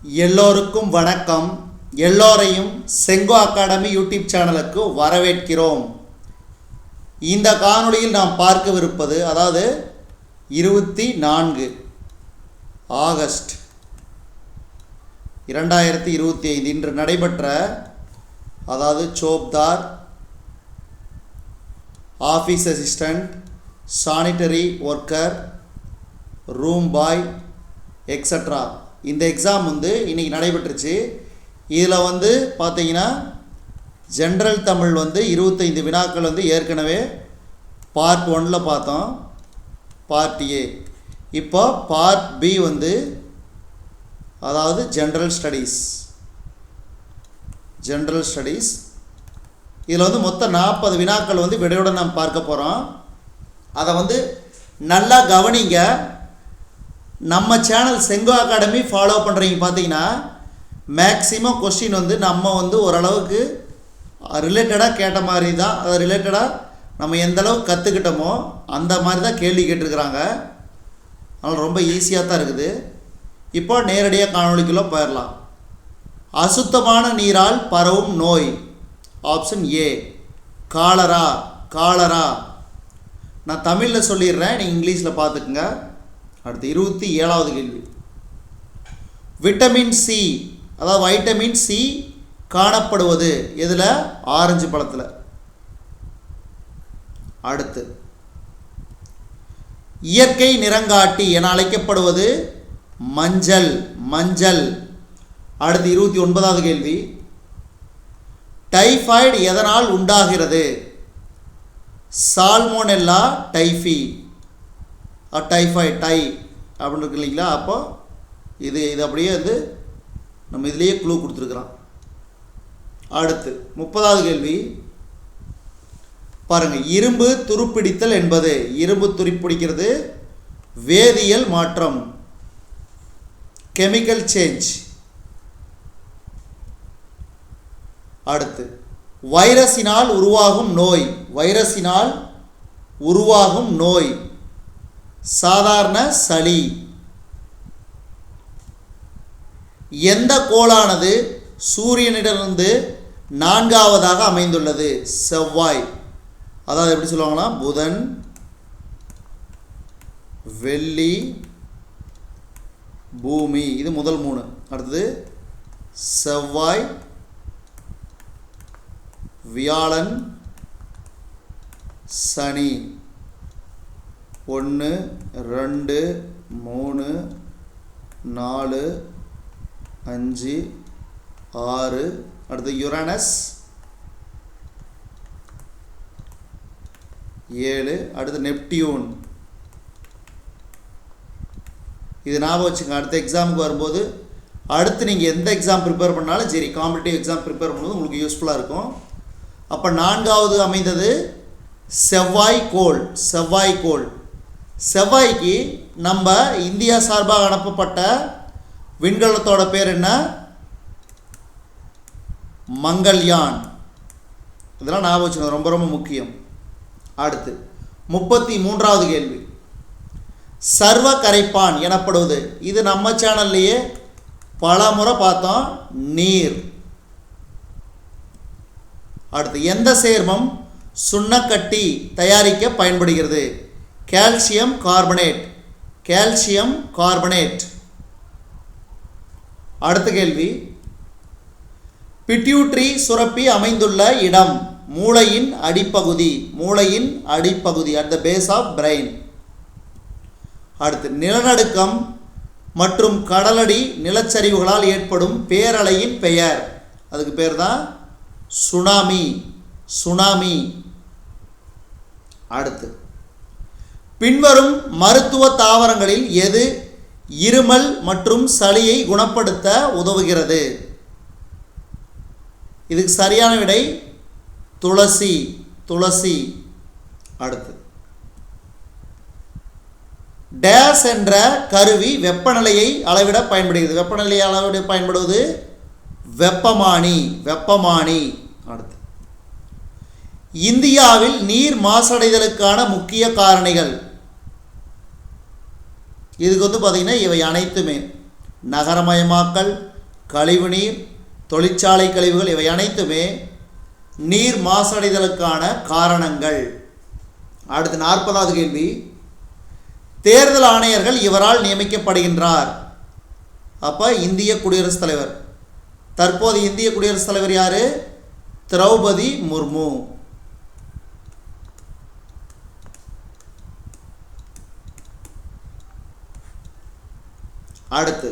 எல்லோருக்கும் வணக்கம். எல்லோரையும் செங்கோ அகாடமி யூடியூப் சேனலுக்கு வரவேற்கிறோம். இந்த காணொளியில் நாம் பார்க்கவிருப்பது, அதாவது 24 ஆகஸ்ட் 2025 இன்று நடைபெற்ற, அதாவது சோப்தார், office assistant, sanitary worker, room boy extra இந்த எக்ஸாம் இன்றைக்கி நடைபெற்றுச்சு. இதில் பார்த்தீங்கன்னா ஜென்ரல் தமிழ் 25 வினாக்கள் ஏற்கனவே பார்ட் 1ல் பார்த்தோம், பார்ட் ஏ. இப்போ பார்ட் பி அதாவது ஜென்ரல் ஸ்டடீஸ் இதில் மொத்தம் 40 வினாக்கள் விடையுடன் நாம் பார்க்க போகிறோம். அதை நல்லா கவனிங்க. நம்ம சேனல் செங்கோ அகாடமி ஃபாலோ பண்ணுறீங்க பார்த்தீங்கன்னா மேக்ஸிமம் கொஸ்டின் நம்ம ஓரளவுக்கு ரிலேட்டடாக கேட்ட மாதிரி தான், அது ரிலேட்டடாக நம்ம எந்தளவுக்கு கற்றுக்கிட்டோமோ அந்த மாதிரி தான் கேள்வி கேட்டிருக்கிறாங்க. அதனால் ரொம்ப ஈஸியாக தான் இருக்குது. இப்போ நேரடியாக காணொளிக்குள்ளே போயிடலாம். அசுத்தமான நீரால் பரவும் நோய். Option A cholera. நான் தமிழில் சொல்லிடுறேன், நீங்கள் இங்கிலீஷில் பார்த்துக்குங்க. அடுத்து 27வது கேள்வி. விட்டமின் சி, அதாவது வைட்டமின் சி காணப்படுவது எதில்? ஆரஞ்சு பழத்தில். அடுத்து இயற்கை நிறங்காட்டி என அழைக்கப்படுவது மஞ்சள். அடுத்து 29வது கேள்வி. டைஃபாய்டு எதனால் உண்டாகிறது? சால்மோனெல்லா டைஃபி, டைஃபாய்டு டை அப்படின்னு இருக்கு இல்லைங்களா? அப்போ இது அப்படியே நம்ம இதுலேயே க்ளூ கொடுத்துருக்குறோம். அடுத்து 30வது கேள்வி பாருங்கள். இரும்பு துருப்பிடித்தல் என்பது, இரும்பு துருப்பிடிக்கிறது வேதியியல் மாற்றம், கெமிக்கல் சேஞ்ச். அடுத்து வைரஸினால் உருவாகும் நோய் சாதாரண சளி. எந்த கோளானது சூரியனிடமிருந்து 4வதாக அமைந்துள்ளது? செவ்வாய். அதாவது எப்படி சொல்லுவாங்கன்னா புதன், வெள்ளி, பூமி, இது முதல் 3. அடுத்தது செவ்வாய், வியாழன், சனி. 1 2 3 4 5 6. அடுத்து யுரேனஸ் 7. அடுத்து நெப்டியூன். இது ஞாபகம் வச்சுங்க. அடுத்த எக்ஸாமுக்கு வரும்போது, அடுத்து நீங்கள் எந்த எக்ஸாம் ப்ரிப்பேர் பண்ணாலும் சரி, காம்படிட்டிவ் எக்ஸாம் ப்ரிப்பேர் பண்ணும்போது உங்களுக்கு யூஸ்ஃபுல்லாக இருக்கும். அப்போ 4வது அமைந்தது செவ்வாய்க்கோள். செவ்வாய்க்கு நம்ம இந்தியா சார்பாக அனுப்பப்பட்ட விண்கலத்தோட பேர் என்ன? மங்கள்யான். இதெல்லாம் ஞாபகம் வச்சுக்கணும், ரொம்ப ரொம்ப முக்கியம். அடுத்து 33வது கேள்வி. சர்வ கரைப்பான் எனப்படுவது, இது நம்ம சேனல்லையே பல முறை பார்த்தோம், நீர். அடுத்து எந்த சேர்மம் சுண்ணக்கட்டி தயாரிக்க பயன்படுகிறது? Calcium carbonate. அடுத்த கேள்வி. பிட்யூட்டரி சுரப்பி அமைந்துள்ள இடம்? மூளையின் அடிப்பகுதி, at the base of brain. அடுத்து நிலநடுக்கம் மற்றும் கடலடி நிலச்சரிவுகளால் ஏற்படும் பேரலையின் பெயர்? அதுக்கு பேர் தான் சுனாமி. அடுத்து பின்வரும் மருத்துவ தாவரங்களில் எது இருமல் மற்றும் சளியை குணப்படுத்த உதவுகிறது? இதுக்கு சரியான விடை துளசி. அடுத்து டேஸ் என்ற கருவி வெப்பநிலையை அளவிட பயன்படுகிறது? வெப்பநிலையை அளவிட பயன்படுவது வெப்பமானி. அடுத்து இந்தியாவில் நீர் மாசடைதலுக்கான முக்கிய காரணிகள்? இதுக்கு பார்த்தீங்கன்னா இவை அனைத்துமே நகரமயமாக்கல், கழிவுநீர், தொழிற்சாலை கழிவுகள் இவை அனைத்துமே நீர் மாசடைதலுக்கான காரணங்கள். அடுத்து 40வது கேள்வி, தேர்தல் ஆணையர்கள் இவரால் நியமிக்கப்படுகின்றார். அப்போ இந்திய குடியரசுத் தலைவர். தற்போது இந்திய குடியரசுத் தலைவர் யாரு? திரௌபதி முர்மு. அடுத்து,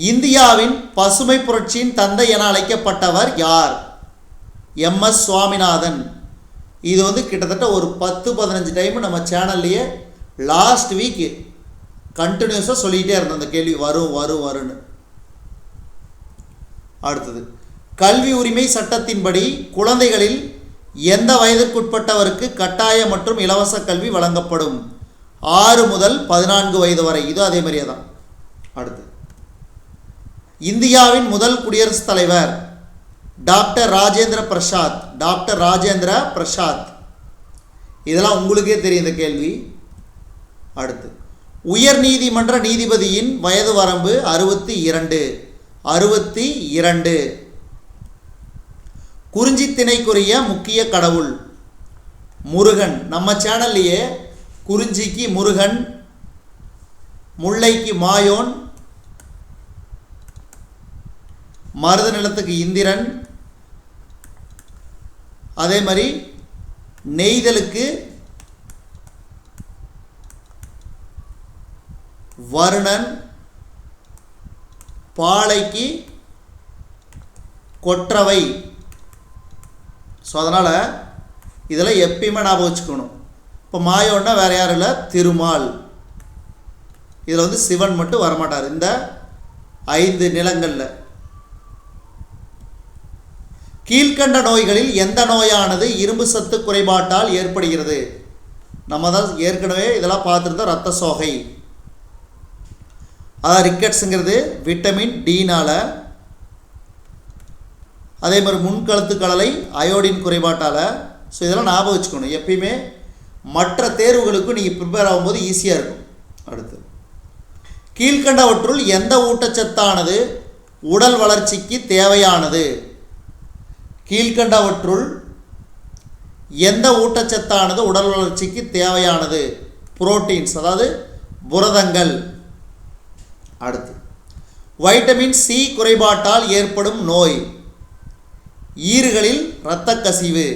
இந்தியாவின் பசுமை புரட்சியின் தந்தை என அழைக்கப்பட்டவர் யார்? MS சுவாமிநாதன். இது கிட்டத்தட்ட ஒரு 10-15 டைம் நம்ம சேனல்லையே லாஸ்ட் வீக் கண்டினியூஸாக சொல்லிகிட்டே இருந்தோம். அந்த கேள்வி வரும்னு. அடுத்தது, கல்வி உரிமை சட்டத்தின்படி குழந்தைகளில் எந்த வயதிற்குட்பட்டவருக்கு கட்டாய மற்றும் இலவச கல்வி வழங்கப்படும்? 6 முதல் 14 வயது வரை. இது அதே மாதிரியே தான். அடுத்து, இந்தியாவின் முதல் குடியரசுத் தலைவர் டாக்டர் ராஜேந்திர பிரசாத். டாக்டர் ராஜேந்திர பிரசாத். இதெல்லாம் உங்களுக்கே தெரியும் இந்த கேள்வி. அடுத்து, உயர் நீதிமன்ற நீதிபதியின் வயது வரம்பு 62. குறிஞ்சி திணைக்குரிய முக்கிய கடவுள் முருகன். நம்ம சேனல்லையே குறிஞ்சிக்கு முருகன், முல்லைக்கு மாயோன், மருத நிலத்துக்கு இந்திரன், அதே மாதிரி நெய்தலுக்கு வருணன், பாலைக்கு கொற்றவை. ஸோ அதனால் இதெல்லாம் எப்பயுமே ஞாபகம் வச்சுக்கணும். இப்போ மாயோன்னா வேறு யாரும் இல்லை, திருமால். இதில் சிவன் மட்டும் வரமாட்டார் இந்த 5 நிலங்களில். கீழ்கண்ட நோய்களில் எந்த நோயானது இரும்பு சத்து குறைபாட்டால் ஏற்படுகிறது? நம்ம தான் ஏற்கனவே இதெல்லாம் பார்த்துருந்தோம். இரத்த சோகை, அதாவது ரிக்கெட்ஸுங்கிறது விட்டமின் டினால். அதே மாதிரி முன்கழுத்து கடலை அயோடின் குறைபாட்டால். ஸோ இதெல்லாம் ஞாபகம் வச்சுக்கணும். எப்பயுமே மற்ற தேர்வுகளுக்கும் நீங்கள் ப்ரிப்பேர் ஆகும்போது ஈஸியாக இருக்கும். அடுத்து, கீழ்கண்டவற்றுள் எந்த ஊட்டச்சத்தானது உடல் வளர்ச்சிக்கு தேவையானது? கீழ்கண்டவற்றுள் எந்த ஊட்டச்சத்தானது உடல் வளர்ச்சிக்கு தேவையானது? புரோட்டீன்ஸ், அதாவது புரதங்கள். அடுத்து, வைட்டமின் சி குறைபாட்டால் ஏற்படும் நோய்? ஈறுகளில் இரத்த கசிவு.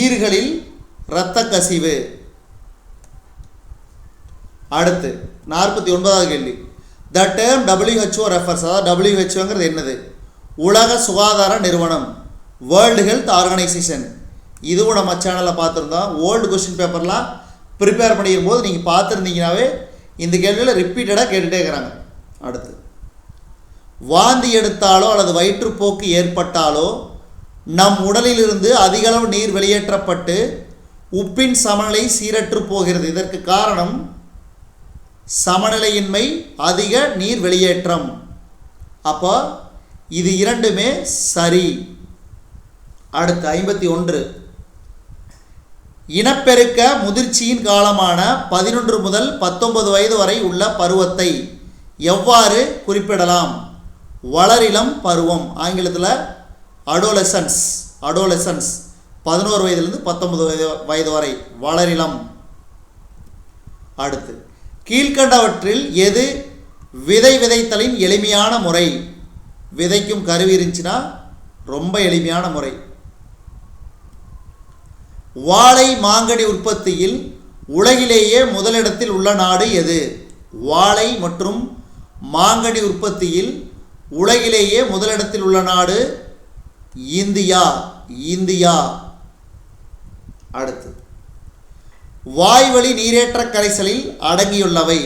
ஈறுகளில் இரத்த கசிவு. அடுத்து 49வது கேள்வி, த டேர்ம் WHO ரெஃபர்ஸ், அதாவது WHOங்கிறது என்னது? உலக சுகாதார நிறுவனம், வேர்ல்டு ஹெல்த் ஆர்கனைசேஷன். இதுவும் நம்ம சேனலில் பார்த்துருந்தோம். ஓல்டு கொஸ்டின் பேப்பர்லாம் ப்ரிப்பேர் பண்ணிக்கும் போது நீங்கள் பார்த்துருந்தீங்கன்னாவே இந்த கேள்வியில் ரிப்பீட்டடாக கேட்டுகிட்டே இருக்கிறாங்க. அடுத்து, வாந்தி எடுத்தாலோ அல்லது வயிற்றுப்போக்கு ஏற்பட்டாலோ நம் உடலிலிருந்து அதிகளவு நீர் வெளியேற்றப்பட்டு உப்பின் சமநிலை சீரற்று போகிறது. இதற்கு காரணம் சமநிலையின்மை, அதிக நீர் வெளியேற்றம். அப்போ இது இரண்டுமே சரி. அடுத்து 51, இனப்பெருக்க முதிர்ச்சியின் காலமான 11 முதல் 19 வயது வரை உள்ள பருவத்தை எவ்வாறு குறிப்பிடலாம்? வளரிளம் பருவம், ஆங்கிலத்தில் அடோலசன்ஸ். 11 வயதிலிருந்து 19 வயது வரை வளரிளம். அடுத்து, கீழ்கண்டவற்றில் எது விதை விதைத்தலின் எளிமையான முறை? விதைக்கும் கருவி இருந்துச்சுன்னா ரொம்ப எளிமையான முறை. வாழை மாங்கனி உற்பத்தியில் உலகிலேயே முதலிடத்தில் உள்ள நாடு எது? வாழை மற்றும் மாங்கனி உற்பத்தியில் உலகிலேயே முதலிடத்தில் உள்ள நாடு இந்தியா. அடுத்து, வாய்வழி நீரேற்ற கரைசலில் அடங்கியுள்ளவை.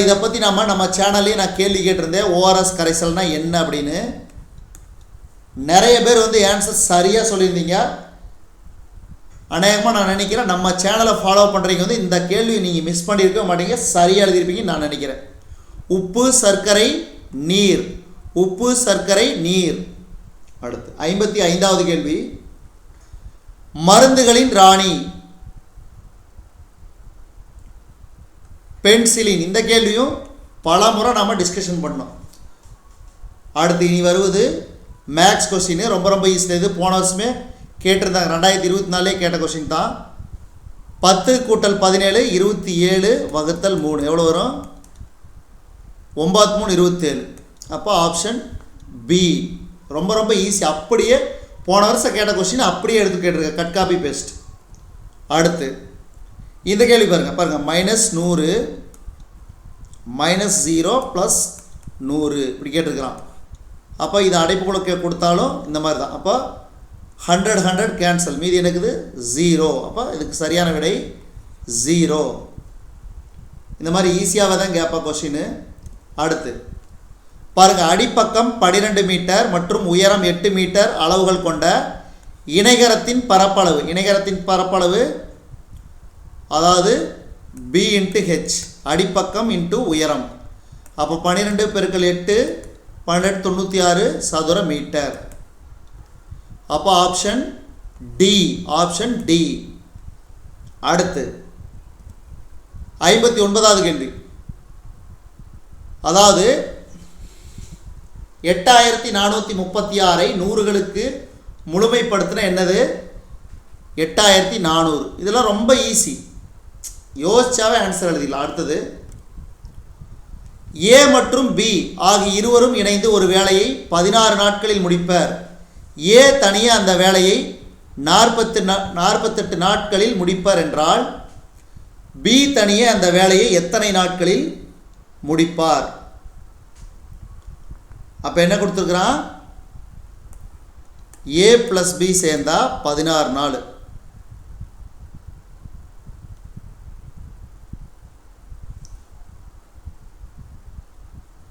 இதை பற்றி நம்ம சேனல்லே நான் கேள்வி கேட்டிருந்தேன். ஓஆர்எஸ் கரைசல்னா என்ன அப்படின்னு. நிறைய பேர் ஆன்சர் சரியாக சொல்லியிருந்தீங்க. அநேகமாக நான் நினைக்கிறேன் நம்ம சேனலை ஃபாலோ பண்ணுறீங்க இந்த கேள்வி நீங்கள் மிஸ் பண்ணியிருக்க மாட்டீங்க, சரியாக எழுதியிருப்பீங்கன்னு நான் நினைக்கிறேன். உப்பு சர்க்கரை நீர். உப்பு சர்க்கரை நீர். அடுத்து 55வது கேள்வி, மருந்துகளின் ராணி பென்சிலின். இந்த கேள்வியும் பல முறை நாம் டிஸ்கஷன் பண்ணோம். அடுத்து இனி வருவது மேக்ஸ் கொஸ்டின். ரொம்ப ரொம்ப ஈஸியாக இது போன வருஷமே கேட்டிருந்தாங்க. 2024 கேட்ட கொஸ்டின் தான். 10 கூட்டல் 17 27 வகுத்தல் 3 எவ்வளோ வரும்? 9 3 27. அப்போ ஆப்ஷன் பி. ரொம்ப ரொம்ப ஈஸி. அப்படியே போன வருஷம் கேட்ட கொஸ்டின் அப்படியே எடுத்து கேட்டிருக்க, கட் காப்பி பேஸ்ட். அடுத்து இந்த கேள்வி பாருங்கள் -100 -0 + 100 இப்படி கேட்டிருக்கிறான். அப்போ இது அடைப்புக்குள்ள கொடுத்தாலும் இந்த மாதிரி தான். அப்போ 100 100 கேன்சல், மீதி எனக்குது 0. அப்போ இதுக்கு சரியான விடை 0. இந்த மாதிரி ஈஸியாக தான் கேட்பா கொஸ்டின். அடுத்து பாருங்கள், அடிப்பக்கம் 12 மீட்டர் மற்றும் உயரம் 8 மீட்டர் அளவுகள் கொண்ட இணைகரத்தின் பரப்பளவு அதாவது b × h, அடிப்பக்கம் × உயரம். அப்போ 12 × 8 1296 சதுர மீட்டர். அப்போ ஆப்ஷன் டி. அடுத்து 59வது கேள்வி. அதாவது 8436 100களுக்கு முழுமைப்படுத்தின என்னது? 8400. இதெல்லாம் ரொம்ப ஈஸி, யோசிச்சாவே ஆன்சர் எழுதிடலாம். அடுத்தது ஏ மற்றும் பி ஆகிய இருவரும் இணைந்து ஒரு வேலையை 16 நாட்களில் முடிப்பர். ஏ தனியே அந்த வேலையை 48 நாட்களில் முடிப்பர் என்றால் பி தனியே அந்த வேலையை எத்தனை நாட்களில் முடிப்பார்? அப்போ என்ன கொடுத்துருக்குறான்? ஏ + பி சேர்ந்தா 16 நாள்.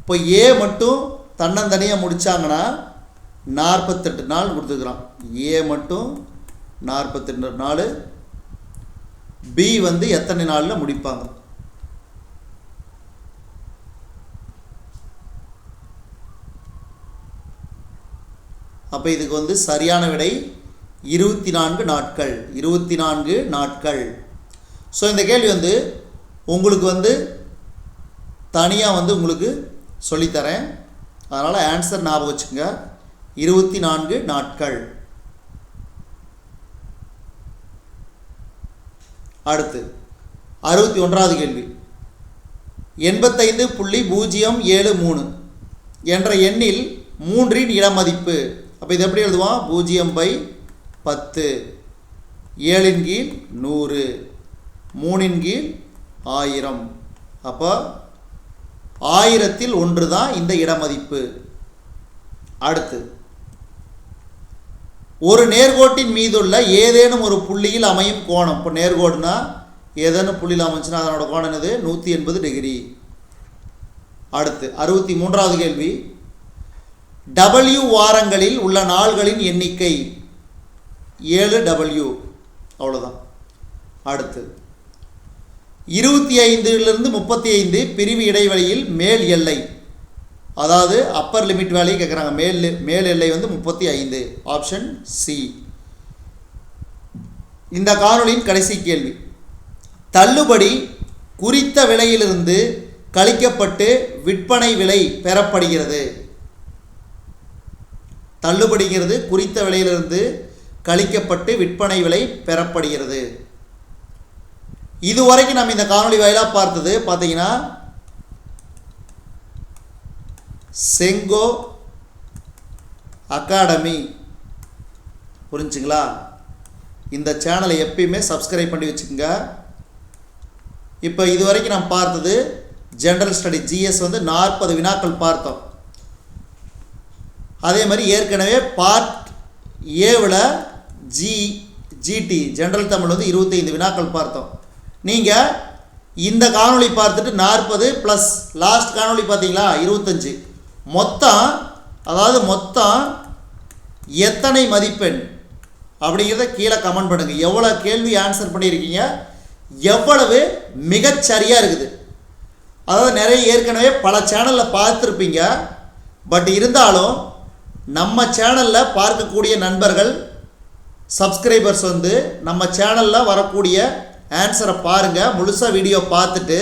இப்போ ஏ மட்டும் தன்னந்தனியாக முடித்தாங்கன்னா 48 நாள் கொடுத்துருக்குறான். ஏ மட்டும் 48 நாள், பி வந்து எத்தனை நாளில் முடிப்பாங்க? அப்போ இதுக்கு வந்து சரியான விடை 24 நாட்கள். 24 நாட்கள். ஸோ இந்த கேள்வி வந்து உங்களுக்கு வந்து தனியாக வந்து உங்களுக்கு சொல்லித்தரேன், அதனால் ஆன்சர் ஞாபகம் வச்சுங்க. 24 நாட்கள். அடுத்து 61வது கேள்வி. 85.073 என்ற எண்ணில் 3இன் இடமதிப்பு. அப்போ இது எப்படி எழுதுவோம்? 0/10, 7/100, 3/1000. அப்போ 1000ல் 1 தான் இந்த இடமதிப்பு. அடுத்து ஒரு நேர்கோட்டின் மீதுள்ள ஏதேனும் ஒரு புள்ளியில் அமையும் கோணம். இப்போ நேர்கோடுனா ஏதேனும் புள்ளியில் அமைச்சுன்னா அதனோட கோணம் என்னது? 180 டிகிரி. அடுத்து 63வது கேள்வி. W வாரங்களில் உள்ள நாள்களின் எண்ணிக்கை 7W. அவ்வளோதான். அடுத்து 25லிருந்து 35 பிரிவு இடைவெளியில் மேல் எல்லை, அதாவது அப்பர் லிமிட் வேல்யூ கேட்குறாங்க. மேல் எல்லை வந்து 35. Option C. இந்த காணொளியின் கடைசி கேள்வி. தள்ளுபடி குறித்த விலையிலிருந்து கழிக்கப்பட்டு விற்பனை விலை பெறப்படுகிறது. தள்ளுபடிங்கிறது குறித்த விலையிலிருந்து கழிக்கப்பட்டு விற்பனை விலை பெறப்படுகிறது. இதுவரைக்கும் நம்ம இந்த காணொளி வாயிலாக பார்த்தது பார்த்தீங்கன்னா செங்கோ அகாடமி. புரிஞ்சுங்களா? இந்த சேனலை எப்பயுமே சப்ஸ்கிரைப் பண்ணி வச்சுக்கோங்க. இப்போ இதுவரைக்கும் நம்ம பார்த்தது ஜென்ரல் ஸ்டடி ஜிஎஸ் வந்து 40 வினாக்கள் பார்த்தோம். அதே மாதிரி ஏற்கனவே பார்ட் ஏவில் ஜிடி ஜென்ரல் தமிழ் வந்து 25 வினாக்கள் பார்த்தோம். நீங்கள் இந்த காணொளி பார்த்துட்டு 40 + லாஸ்ட் காணொளி பார்த்தீங்களா 25, மொத்தம் எத்தனை மதிப்பெண் அப்படிங்கிறத கீழே கமெண்ட் பண்ணுங்கள். எவ்வளோ கேள்வி ஆன்சர் பண்ணியிருக்கீங்க, எவ்வளவு மிகச்சரியாக இருக்குது. அதாவது நிறைய ஏற்கனவே பல சேனலில் பார்த்துருப்பீங்க. பட் இருந்தாலும் நம்ம சேனலில் பார்க்கக்கூடிய நண்பர்கள் சப்ஸ்கிரைபர்ஸ் வந்து நம்ம சேனலில் வரக்கூடிய ஆன்சரை பாருங்கள். முழுசாக வீடியோ பார்த்துட்டு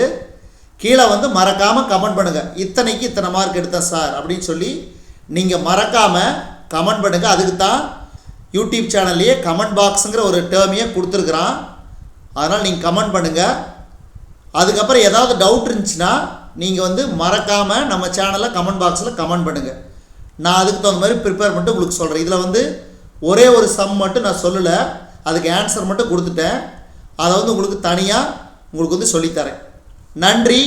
கீழே வந்து மறக்காமல் கமெண்ட் பண்ணுங்கள். இத்தனைக்கு இத்தனை மார்க் எடுத்தேன் சார் அப்படின்னு சொல்லி நீங்கள் மறக்காமல் கமெண்ட் பண்ணுங்கள். அதுக்கு தான் யூடியூப் சேனல்லையே கமெண்ட் பாக்ஸுங்கிற ஒரு டேர்மையே கொடுத்துருக்குறான். அதனால் நீங்கள் கமெண்ட் பண்ணுங்கள். அதுக்கப்புறம் ஏதாவது டவுட் இருந்துச்சுன்னா நீங்கள் வந்து மறக்காமல் நம்ம சேனலில் கமெண்ட் பாக்ஸில் கமெண்ட் பண்ணுங்கள். நான் அதுக்கு தகுந்த மாதிரி ப்ரிப்பேர் பண்ணிட்டு உங்களுக்கு சொல்கிறேன். இதில் வந்து ஒரே ஒரு சம் மட்டும் நான் சொல்லலை, அதுக்கு ஆன்சர் மட்டும் கொடுத்துட்டேன். அதை வந்து உங்களுக்கு தனியாக உங்களுக்கு வந்து சொல்லித்தரேன். நன்றி,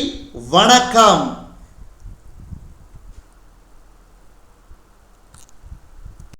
வணக்கம்.